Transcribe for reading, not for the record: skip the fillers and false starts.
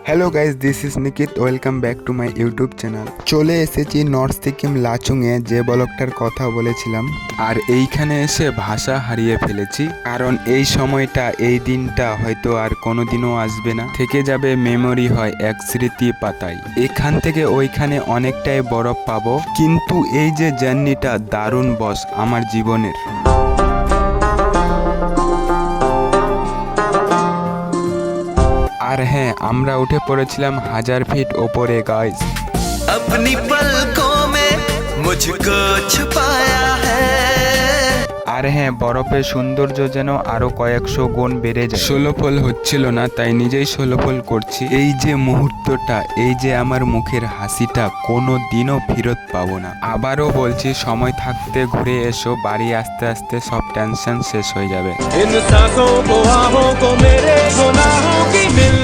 Hello guys, this is Nikit. Welcome back to my YouTube channel. চলে এসেছি north Sikkim লাচুংয়ে, যে ব্লগটার কথা বলেছিলাম। আর এইখানে এসে ভাষা হারিয়ে ফেলেছি, কারণ এই সময়টা, এই দিনটা হয়তো আর কোনোদিনও আসবে না, থেকে যাবে মেমোরি হয় এক স্মৃতি পাতায়। এখান থেকে ওইখানে অনেকটাই বরফ পাবো, কিন্তু এই যে জার্নিটা দারুণ বস আমার জীবনের। আর হ্যাঁ, আমরা উঠে পড়েছিলাম 1000 ফিট ওপরে গাইজ। अपनी पलकों में मुझको छुपाया है। আর হ্যাঁ, বরফের সৌন্দর্য যেন আরো কয়েকশো গুণ বেড়ে যায়। ষোলফল হচ্ছিল না, তাই নিজেই ষোলফল করছি। এই যে মুহূর্তটা, এই যে আমার মুখের হাসিটা কোনো দিনও ফেরত পাবো না। আবারও বলছি, সময় থাকতে ঘুরে এসো, বাড়ি আস্তে আস্তে সব টেনশন শেষ হয়ে যাবে। इन सांसों को, आहों को, मेरे गुनाहों की मिल